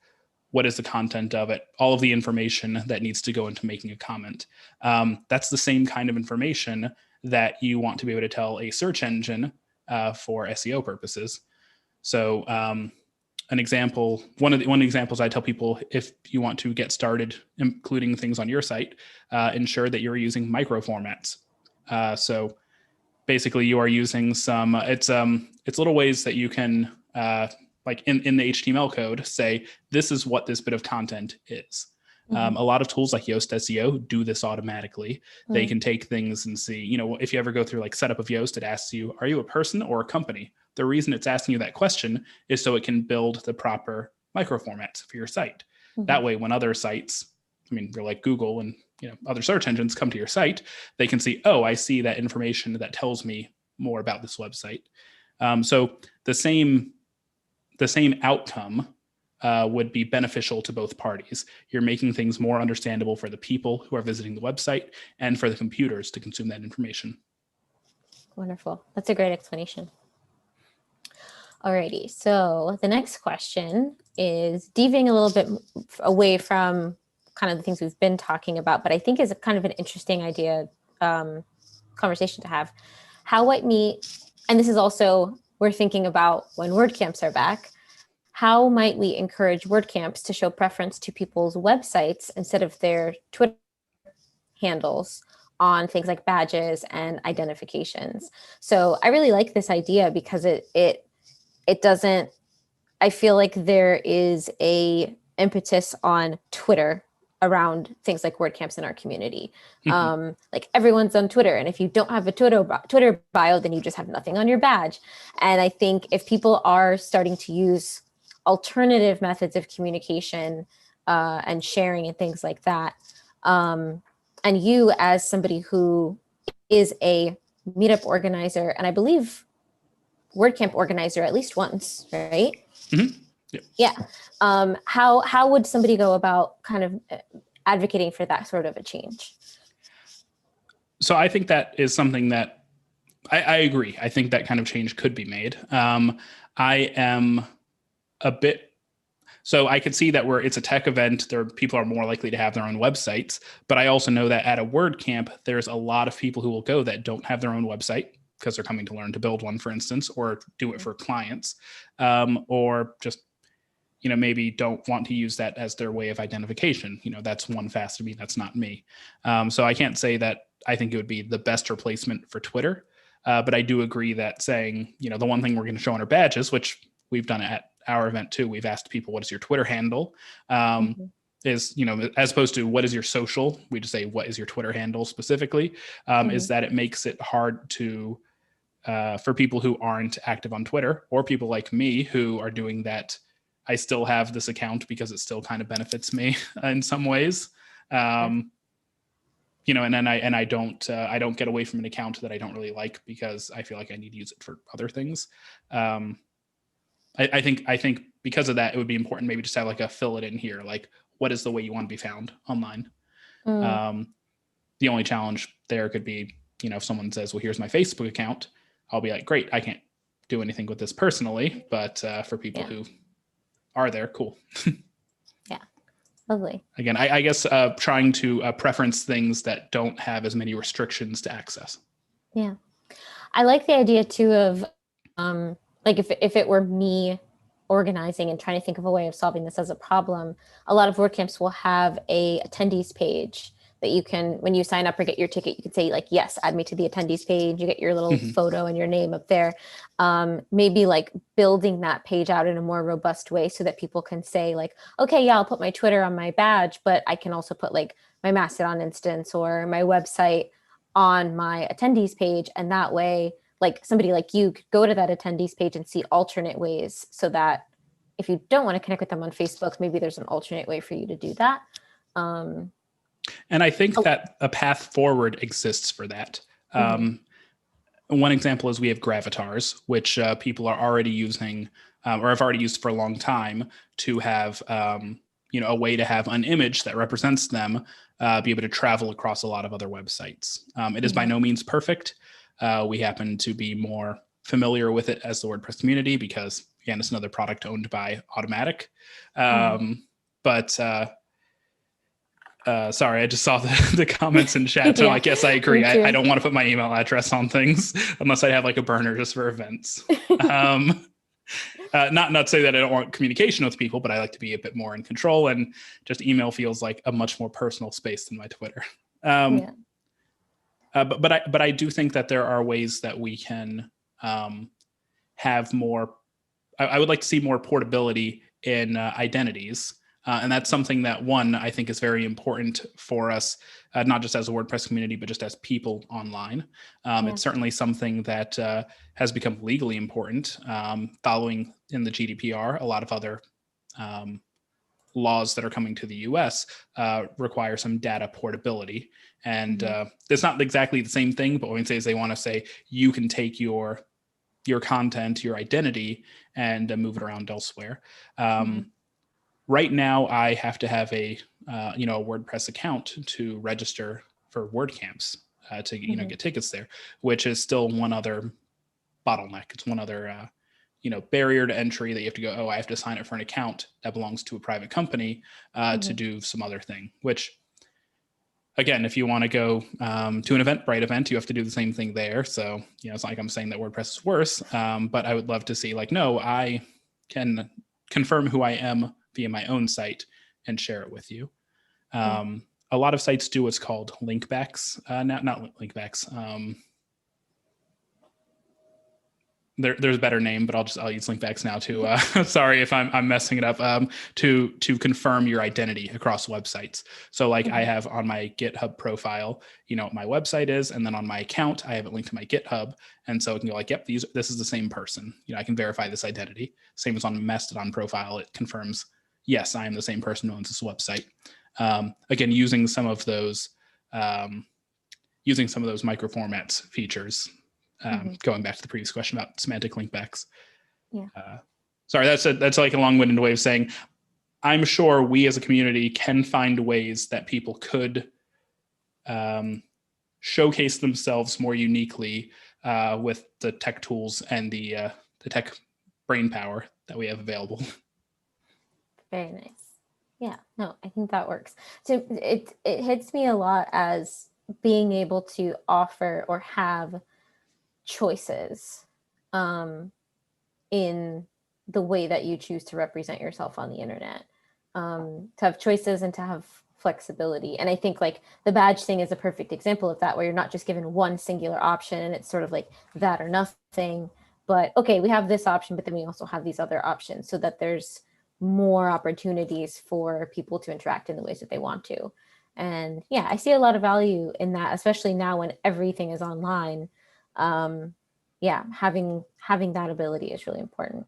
What is the content of it? All of the information that needs to go into making a comment. That's the same kind of information that you want to be able to tell a search engine for SEO purposes. So, one of the examples I tell people, if you want to get started including things on your site, ensure that you're using micro formats. So basically you are using some, it's little ways that you can, like in the HTML code, say, this is what this bit of content is. A lot of tools like Yoast SEO do this automatically. They can take things and see, if you ever go through like setup of Yoast, it asks you, are you a person or a company? The reason it's asking you that question is so it can build the proper micro formats for your site. That way, when other sites, they're like Google and other search engines come to your site, they can see, oh, I see that information that tells me more about this website. So the same outcome would be beneficial to both parties. You're making things more understandable for the people who are visiting the website and for the computers to consume that information. Wonderful. That's a great explanation. Alrighty, so the next question is deviating a little bit away from kind of the things we've been talking about, but I think is a kind of an interesting idea, conversation to have. How might we, and this is also, we're thinking about when WordCamps are back, how might we encourage WordCamps to show preference to people's websites instead of their Twitter handles on things like badges and identifications? So I really like this idea because it doesn't, I feel like there is a impetus on Twitter around things like WordCamps in our community. Like everyone's on Twitter, and if you don't have a Twitter bio, then you just have nothing on your badge. And I think if people are starting to use alternative methods of communication and sharing and things like that, and you as somebody who is a meetup organizer, and I believe WordCamp organizer at least once, right? Yep. Yeah. How would somebody go about kind of advocating for that sort of a change? So I think that is something that I agree. I think that kind of change could be made. I am a bit, So I could see that where it's a tech event, people are more likely to have their own websites. But I also know that at a WordCamp, there's a lot of people who will go that don't have their own website because they're coming to learn to build one, for instance, or do it for clients, or just, maybe don't want to use that as their way of identification. That's one fast to me. That's not me. So I can't say that I think it would be the best replacement for Twitter. But I do agree that saying, the one thing we're going to show on our badges, which we've done at our event too, we've asked people, what is your Twitter handle? Is, as opposed to what is your social, we just say, what is your Twitter handle specifically, is that it makes it hard to, for people who aren't active on Twitter, or people like me who are doing that. I still have this account because it still kind of benefits me in some ways. And then I don't get away from an account that I don't really like because I feel like I need to use it for other things. I think because of that, it would be important maybe just to have like a fill it in here, like what is the way you want to be found online. The only challenge there could be, if someone says, well, here's my Facebook account, I'll be like, great, I can't do anything with this personally, but for people who are there, cool. Yeah, lovely. Again, I guess trying to preference things that don't have as many restrictions to access. Yeah, I like the idea too of like if it were me organizing and trying to think of a way of solving this as a problem, a lot of WordCamps will have a attendees page that you can, when you sign up or get your ticket, you can say like, yes, add me to the attendees page. You get your little photo and your name up there. Maybe like building that page out in a more robust way so that people can say like, okay, yeah, I'll put my Twitter on my badge, but I can also put like my Mastodon instance or my website on my attendees page. And that way, like somebody like you could go to that attendees page and see alternate ways so that if you don't want to connect with them on Facebook, maybe there's an alternate way for you to do that. And I think that a path forward exists for that. One example is we have Gravatars, which people are already using or have already used for a long time to have, a way to have an image that represents them be able to travel across a lot of other websites. It is by no means perfect. We happen to be more familiar with it as the WordPress community because, again, it's another product owned by Automatic. But sorry, I just saw the comments in chat. So I guess I agree. I don't want to put my email address on things unless I have like a burner just for events. Not say that I don't want communication with people, but I like to be a bit more in control, and just email feels like a much more personal space than my Twitter. But I do think that there are ways that we can have more. I would like to see more portability in identities. And that's something that, one, I think is very important for us, not just as a WordPress community, but just as people online. It's certainly something that has become legally important following in the GDPR. A lot of other laws that are coming to the US require some data portability. And it's not exactly the same thing, but what we say is they want to say you can take your content, your identity, and move it around elsewhere. Right now, I have to have a WordPress account to register for WordCamps to get tickets there, which is still one other bottleneck. It's one other barrier to entry that you have to go, oh, I have to sign up for an account that belongs to a private company to do some other thing, which, again, if you want to go to an Eventbrite event, you have to do the same thing there. So, it's not like I'm saying that WordPress is worse, but I would love to see no, I can confirm who I am via my own site and share it with you. A lot of sites do what's called linkbacks, not linkbacks. There's a better name, but I'll use linkbacks now too. Sorry if I'm messing it up. To confirm your identity across websites. So I have on my GitHub profile, what my website is, and then on my account, I have it linked to my GitHub, and so it can go yep, this is the same person. I can verify this identity. Same as on the Mastodon profile, it confirms, yes, I am the same person who owns this website. Again, using some of those microformats features. Going back to the previous question about semantic linkbacks. Sorry, that's like a long-winded way of saying, I'm sure we as a community can find ways that people could showcase themselves more uniquely with the tech tools and the tech brain power that we have available. Very nice. Yeah, no, I think that works. So it hits me a lot as being able to offer or have choices in the way that you choose to represent yourself on the internet. To have choices and to have flexibility. And I think like the badge thing is a perfect example of that, where you're not just given one singular option and it's sort of like that or nothing. But okay, we have this option, but then we also have these other options, so that there's more opportunities for people to interact in the ways that they want to. And yeah, I see a lot of value in that, especially now when everything is online. Yeah, having that ability is really important.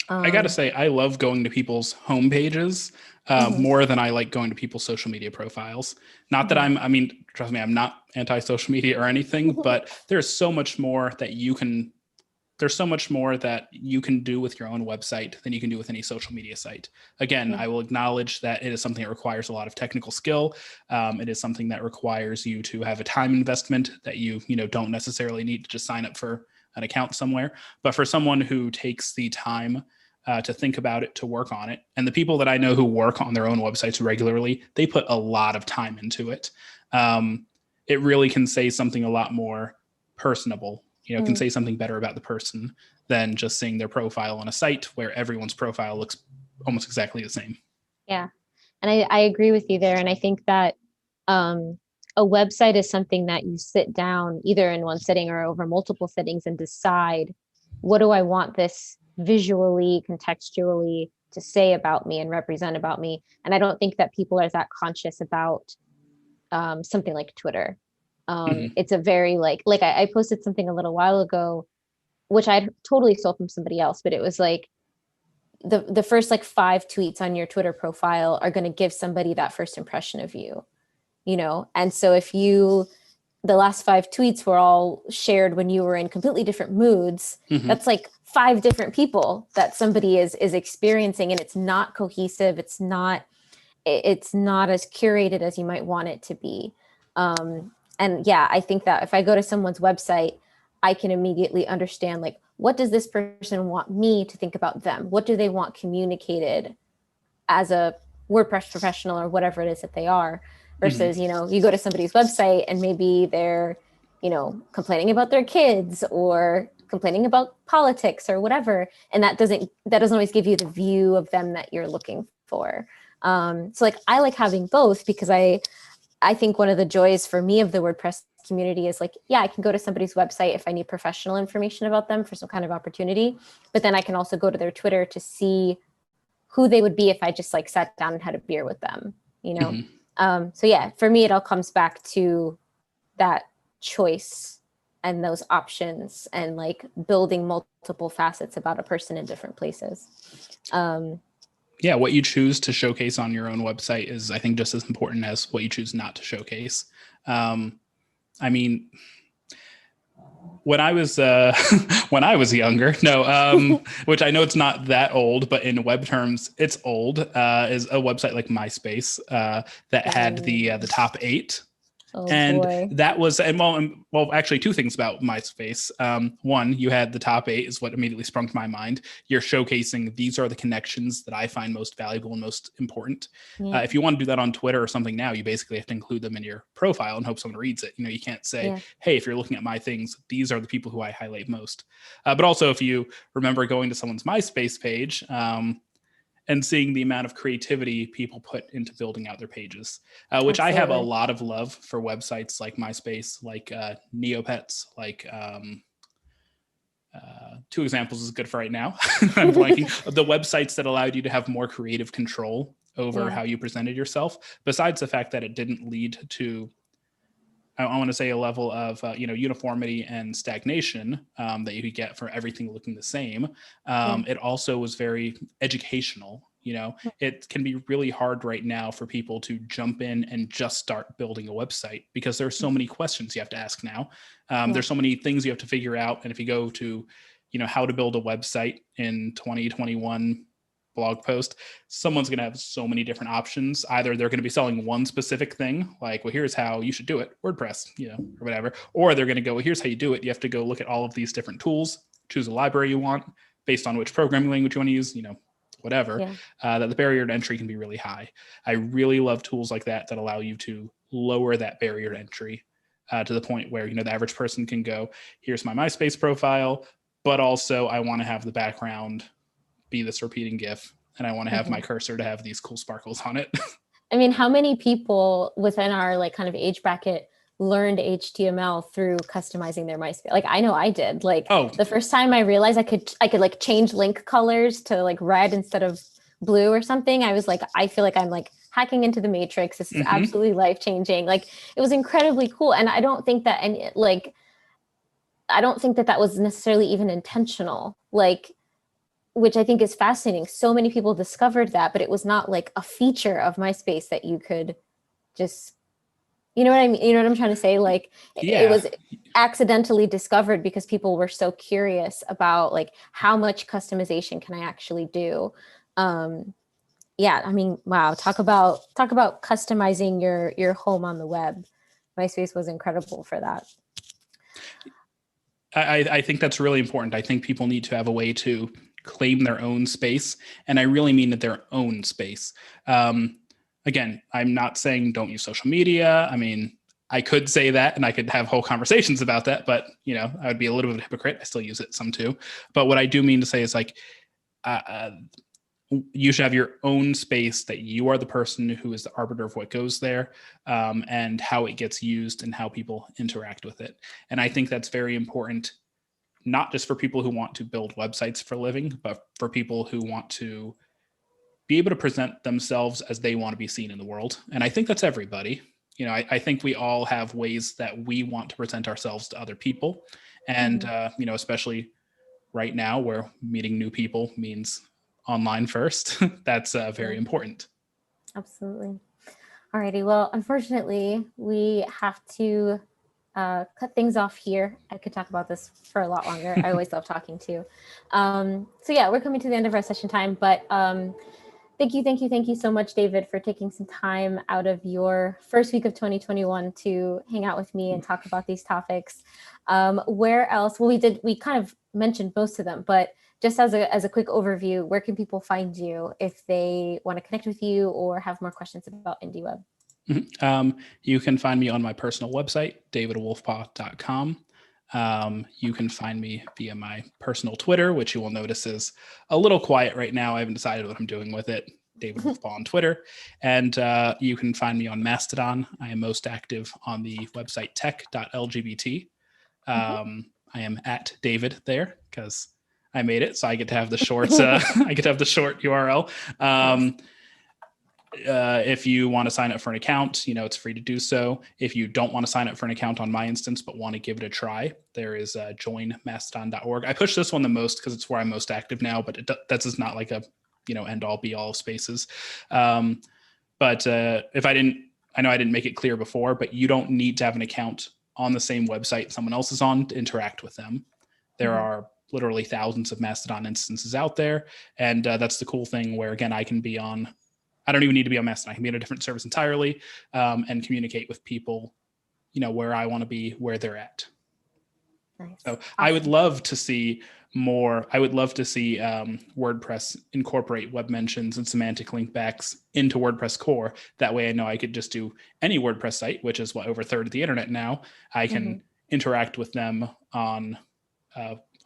I got to say, I love going to people's home pages more than I like going to people's social media profiles. Not that I mean, trust me, I'm not anti-social media or anything, but there's so much more that you can do with your own website than you can do with any social media site. Again, I will acknowledge that it is something that requires a lot of technical skill. It is something that requires you to have a time investment that you don't necessarily need to just sign up for an account somewhere. But for someone who takes the time to think about it, to work on it, and the people that I know who work on their own websites regularly, they put a lot of time into it. It really can say something a lot more personable, can say something better about the person than just seeing their profile on a site where everyone's profile looks almost exactly the same. Yeah. And I agree with you there. And I think that a website is something that you sit down either in one sitting or over multiple sittings and decide, what do I want this visually, contextually to say about me and represent about me? And I don't think that people are that conscious about something like Twitter. It's a very like I posted something a little while ago, which I'd totally stole from somebody else, but it was like the first like 5 tweets on your Twitter profile are going to give somebody that first impression of you, And so if the last 5 tweets were all shared when you were in completely different moods, that's like 5 different people that somebody is experiencing, and it's not cohesive. It's not as curated as you might want it to be. And yeah, I think that if I go to someone's website, I can immediately understand, like, what does this person want me to think about them? What do they want communicated as a WordPress professional or whatever it is that they are? Versus, you go to somebody's website and maybe they're, complaining about their kids or complaining about politics or whatever. And that doesn't always give you the view of them that you're looking for. So like, I like having both, because I think one of the joys for me of the WordPress community is like, yeah, I can go to somebody's website if I need professional information about them for some kind of opportunity, but then I can also go to their Twitter to see who they would be if I just like sat down and had a beer with them, So yeah, for me, it all comes back to that choice and those options and like building multiple facets about a person in different places. Yeah, what you choose to showcase on your own website is, I think, just as important as what you choose not to showcase. I mean, when I was younger, which I know it's not that old, but in web terms, it's old. Is a website like MySpace that had the top 8. Oh, and boy. that was, well, actually 2 things about MySpace. One, you had the top 8 is what immediately sprung to my mind. You're showcasing, these are the connections that I find most valuable and most important. Yeah. If you want to do that on Twitter or something now, you basically have to include them in your profile and hope someone reads it. You can't say, hey, if you're looking at my things, these are the people who I highlight most. But also, if you remember going to someone's MySpace page, and seeing the amount of creativity people put into building out their pages, which Absolutely. I have a lot of love for websites like MySpace, like Neopets, like 2 examples is good for right now. I'm blanking. The websites that allowed you to have more creative control over how you presented yourself, besides the fact that it didn't lead to, I want to say, a level of uniformity and stagnation that you could get for everything looking the same. It also was very educational. It can be really hard right now for people to jump in and just start building a website, because there's so many questions you have to ask now. There's so many things you have to figure out. And if you go to, how to build a website in 2021 blog post, someone's going to have so many different options. Either they're going to be selling one specific thing, like, well, here's how you should do it, WordPress, or whatever. Or they're going to go, well, here's how you do it. You have to go look at all of these different tools, choose a library you want based on which programming language you want to use, whatever, Yeah. that the barrier to entry can be really high. I really love tools like that allow you to lower that barrier to entry to the point where, the average person can go, here's my MySpace profile, but also I want to have the background be this repeating GIF, and I want to have my cursor to have these cool sparkles on it. I mean, how many people within our like kind of age bracket learned HTML through customizing their MySpace? Like, I know I did. Like, the first time I realized I could like change link colors to like red instead of blue or something, I was like, I feel like I'm like hacking into the matrix. This is absolutely life-changing. Like, it was incredibly cool. And I don't think that I don't think that was necessarily even intentional. Like, which I think is fascinating. So many people discovered that, but it was not like a feature of MySpace that you could just, you know what I mean? You know what I'm trying to say? Like, it was accidentally discovered because people were so curious about like, how much customization can I actually do? Yeah, I mean, wow. Talk about customizing your home on the web. MySpace was incredible for that. I think that's really important. I think people need to have a way to claim their own space. And I really mean their own space. Again, I'm not saying don't use social media. I mean, I could say that and I could have whole conversations about that, but I would be a little bit of a hypocrite. I still use it some too. But what I do mean to say is like, you should have your own space, that you are the person who is the arbiter of what goes there, and how it gets used and how people interact with it. And I think that's very important, not just for people who want to build websites for a living, but for people who want to be able to present themselves as they want to be seen in the world. And I think that's everybody. I think we all have ways that we want to present ourselves to other people. And, especially right now where meeting new people means online first, that's very important. Absolutely. Alrighty. Well, unfortunately, we have to cut things off here. I could talk about this for a lot longer. I always love talking too. So yeah, we're coming to the end of our session time, but thank you so much, David, for taking some time out of your first week of 2021 to hang out with me and talk about these topics. Where else? Well, we kind of mentioned most of them, but just as a quick overview, where can people find you if they want to connect with you or have more questions about Indieweb? You can find me on my personal website, davidwolfpaw.com. You can find me via my personal Twitter, which you will notice is a little quiet right now. I haven't decided what I'm doing with it. David Wolfpaw on Twitter. And you can find me on Mastodon. I am most active on the website tech.lgbt. I am at David there because I made it, so I get to have the short. I get to have the short URL. If you want to sign up for an account, it's free to do so. If you don't want to sign up for an account on my instance, but want to give it a try, there is joinmastodon.org. I push this one the most because it's where I'm most active now, but that's just not like a, end all be all of spaces. But if I know I didn't make it clear before, but you don't need to have an account on the same website someone else is on to interact with them. There are literally thousands of Mastodon instances out there. And that's the cool thing where, again, I don't even need to be on Mastodon. I can be on a different service entirely and communicate with people, where I want to be, where they're at. Nice. So awesome. I would love to see WordPress incorporate web mentions and semantic linkbacks into WordPress core. That way I know I could just do any WordPress site, which is what, over a third of the internet now. I can interact with them on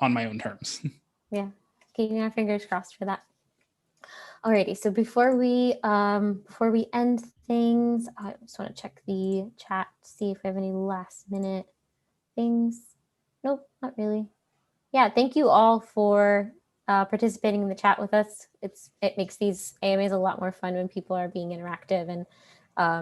my own terms. Yeah. Keeping our fingers crossed for that. Alrighty, so before we end things, I just want to check the chat to see if we have any last minute things. Nope, not really. Yeah, thank you all for participating in the chat with us. It makes these AMAs a lot more fun when people are being interactive and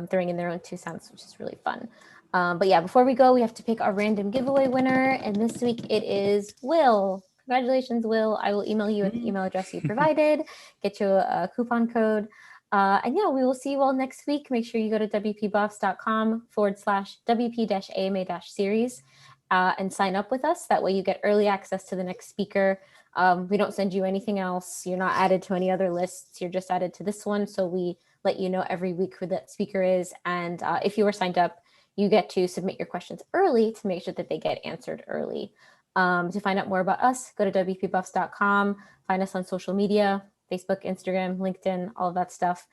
throwing in their own 2 cents, which is really fun. But yeah, before we go, we have to pick our random giveaway winner, and this week it is Will. Congratulations, Will. I will email you at the email address you provided, get you a coupon code. And yeah, we will see you all next week. Make sure you go to wpbuffs.com/WP-AMA-series and sign up with us. That way you get early access to the next speaker. We don't send you anything else. You're not added to any other lists. You're just added to this one. So we let you know every week who that speaker is. And if you are signed up, you get to submit your questions early to make sure that they get answered early. To find out more about us, go to wpbuffs.com, find us on social media. Facebook, Instagram, LinkedIn, all of that stuff,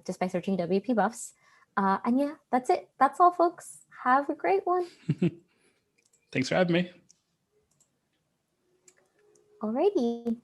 just by searching WP Buffs. And yeah, that's it. That's all, folks. Have a great one. Thanks for having me. Alrighty.